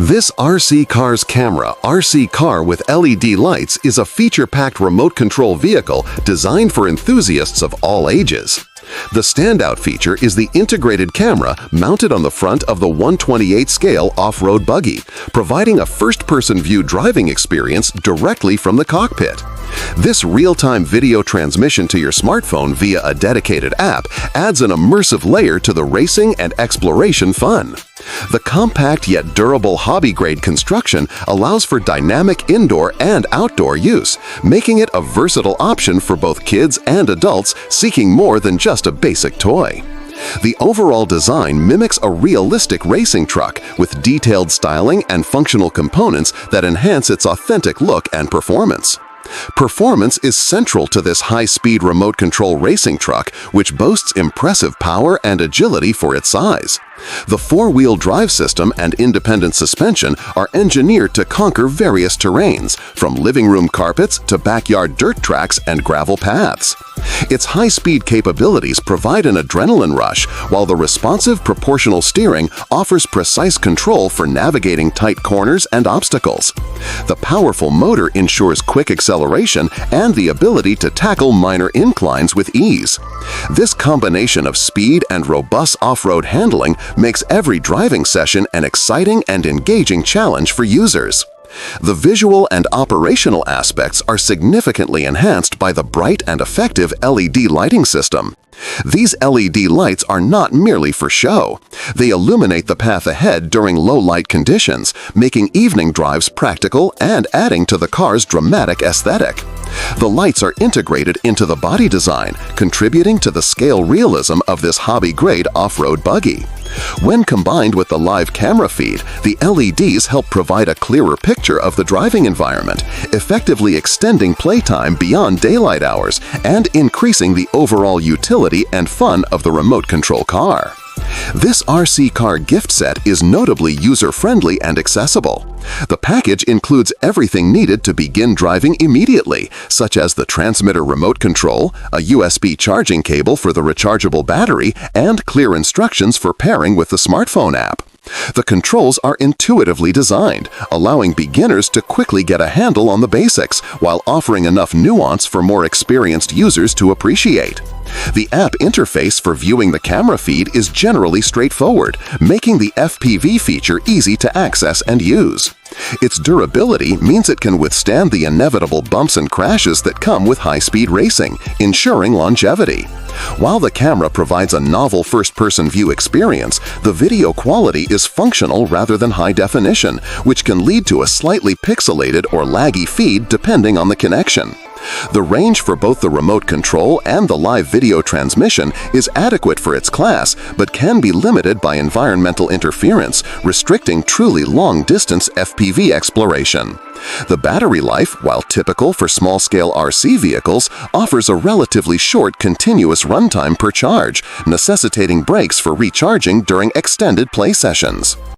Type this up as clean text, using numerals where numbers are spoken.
This RC Car's camera, RC Car with LED lights, is a feature-packed remote control vehicle designed for enthusiasts of all ages. The standout feature is the integrated camera mounted on the front of the 1/28 scale off-road buggy, providing a first-person view driving experience directly from the cockpit. This real-time video transmission to your smartphone via a dedicated app adds an immersive layer to the racing and exploration fun. The compact yet durable hobby-grade construction allows for dynamic indoor and outdoor use, making it a versatile option for both kids and adults seeking more than just a basic toy. The overall design mimics a realistic racing truck with detailed styling and functional components that enhance its authentic look and performance. Performance is central to this high-speed remote control racing truck, which boasts impressive power and agility for its size. The four-wheel drive system and independent suspension are engineered to conquer various terrains, from living room carpets to backyard dirt tracks and gravel paths. Its high-speed capabilities provide an adrenaline rush, while the responsive proportional steering offers precise control for navigating tight corners and obstacles. The powerful motor ensures quick acceleration and the ability to tackle minor inclines with ease. This combination of speed and robust off-road handling makes every driving session an exciting and engaging challenge for users. The visual and operational aspects are significantly enhanced by the bright and effective LED lighting system. These LED lights are not merely for show. They illuminate the path ahead during low-light conditions, making evening drives practical and adding to the car's dramatic aesthetic. The lights are integrated into the body design, contributing to the scale realism of this hobby-grade off-road buggy. When combined with the live camera feed, the LEDs help provide a clearer picture of the driving environment, effectively extending playtime beyond daylight hours and increasing the overall utility and fun of the remote control car. This RC Car gift set is notably user-friendly and accessible. The package includes everything needed to begin driving immediately, such as the transmitter remote control, a USB charging cable for the rechargeable battery, and clear instructions for pairing with the smartphone app. The controls are intuitively designed, allowing beginners to quickly get a handle on the basics, while offering enough nuance for more experienced users to appreciate. The app interface for viewing the camera feed is generally straightforward, making the FPV feature easy to access and use. Its durability means it can withstand the inevitable bumps and crashes that come with high-speed racing, ensuring longevity. While the camera provides a novel first-person view experience, the video quality is functional rather than high definition, which can lead to a slightly pixelated or laggy feed depending on the connection. The range for both the remote control and the live video transmission is adequate for its class, but can be limited by environmental interference, restricting truly long-distance FPV exploration. The battery life, while typical for small-scale RC vehicles, offers a relatively short continuous runtime per charge, necessitating breaks for recharging during extended play sessions.